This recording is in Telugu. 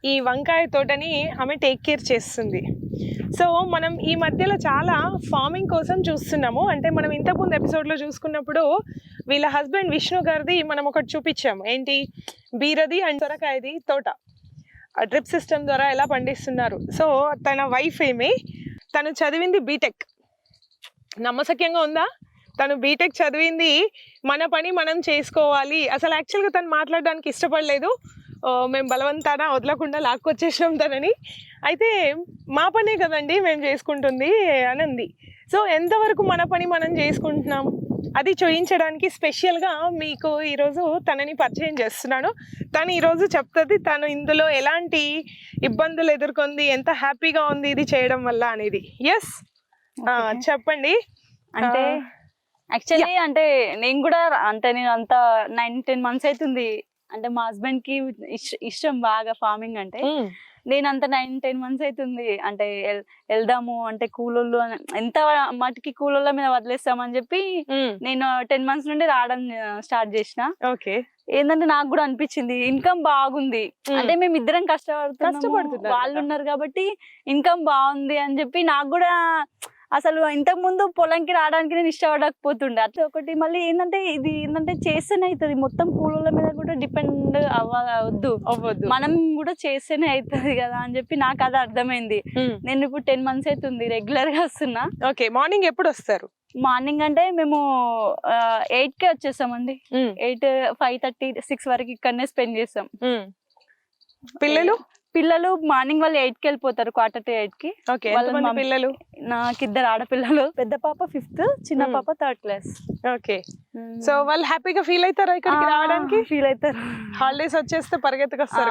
ఈ వంకాయ తోటని ఆమె టేక్ కేర్ చేస్తుంది. సో మనం ఈ మధ్యలో చాలా ఫార్మింగ్ కోసం చూస్తున్నాము. అంటే మనం ఇంతకుముందు ఎపిసోడ్లో చూసుకున్నప్పుడు వీళ్ళ హస్బెండ్ విష్ణు గారిది మనం ఒకటి చూపించాము. ఏంటి, బీరది అండ్ సొరకాయది తోట డ్రిప్ సిస్టమ్ ద్వారా ఎలా పండిస్తున్నారు. సో తన వైఫ్ తను చదివింది బీటెక్. నమ్మశక్యంగా ఉందా? తను బీటెక్ చదివింది, మన పని మనం చేసుకోవాలి. అసలు యాక్చువల్గా తను మాట్లాడడానికి ఇష్టపడలేదు. మేము బలవంతాన వదలకుండా లాక్కొచ్చేసినాం తనని. అయితే మా పనే కదండి మేము చేసుకుంటుంది అని అంది. సో ఎంతవరకు మన పని మనం చేసుకుంటున్నాం అది చూపించడానికి స్పెషల్గా మీకు ఈరోజు తనని పరిచయం చేస్తున్నాను. తను ఈరోజు చెప్తుంది తను ఇందులో ఎలాంటి ఇబ్బందులు ఎదుర్కొంది, ఎంత హ్యాపీగా ఉంది ఇది చేయడం వల్ల అనేది. ఎస్, చెప్పండి. అంటే యాక్చువల్లీ అంటే నేను కూడా అంటే నేను అంత 9-10 months అవుతుంది. అంటే మా హస్బెండ్ కి ఇష్టం బాగా ఫార్మింగ్ అంటే. నేను అంత 9-10 months అవుతుంది అంటే వెళ్దాము అంటే కూలోళ్ళు ఎంత మటుకి కూలోళ్ళ మీద వదిలేస్తామని చెప్పి నేను 10 months నుండి రావడం స్టార్ట్ చేసిన. ఓకే, ఏంటంటే నాకు కూడా అనిపించింది ఇన్కమ్ బాగుంది. అంటే మేము ఇద్దరం కష్టపడుతున్నాం, వాళ్ళు ఉన్నారు కాబట్టి ఇన్కమ్ బాగుంది అని చెప్పి నాకు కూడా అసలు ఇంతకు ముందు పొలంకి రావడానికి నేను ఇష్టపడకపోతుండే. అట్లా ఒకటి మళ్ళీ ఏంటంటే ఇది ఏంటంటే చేస్తేనే అవుతుంది, మొత్తం కూలోళ్ళ మీద కూడా డిపెండ్ అవ్వద్దు, మనం కూడా చేస్తేనే అవుతుంది కదా అని చెప్పి నాకు అది అర్థమైంది. నేను ఇప్పుడు 10 months అవుతుంది రెగ్యులర్ గా వస్తున్నా. ఓకే, మార్నింగ్ ఎప్పుడు వస్తారు? మార్నింగ్ అంటే మేము 8కే వచ్చేస్తామండి. 8, 5:30, 6 వరకు ఇక్కడనే స్పెండ్ చేస్తాం. పిల్లలు మార్నింగ్ వాళ్ళు 8కి వెళ్ళిపోతారు, 7:45కి. పిల్లలు నాకు 2 ఆడపిల్లలు, పెద్ద పాప 5th, చిన్న పాప 3rd class. ఓకే, సో వాళ్ళు హ్యాపీగా ఫీల్ అవుతారా ఇక్కడికి రావడానికి? ఫీల్ అవుతారు. హాలిడేస్ వచ్చేస్తే పరిగెత్తుకొస్తారు.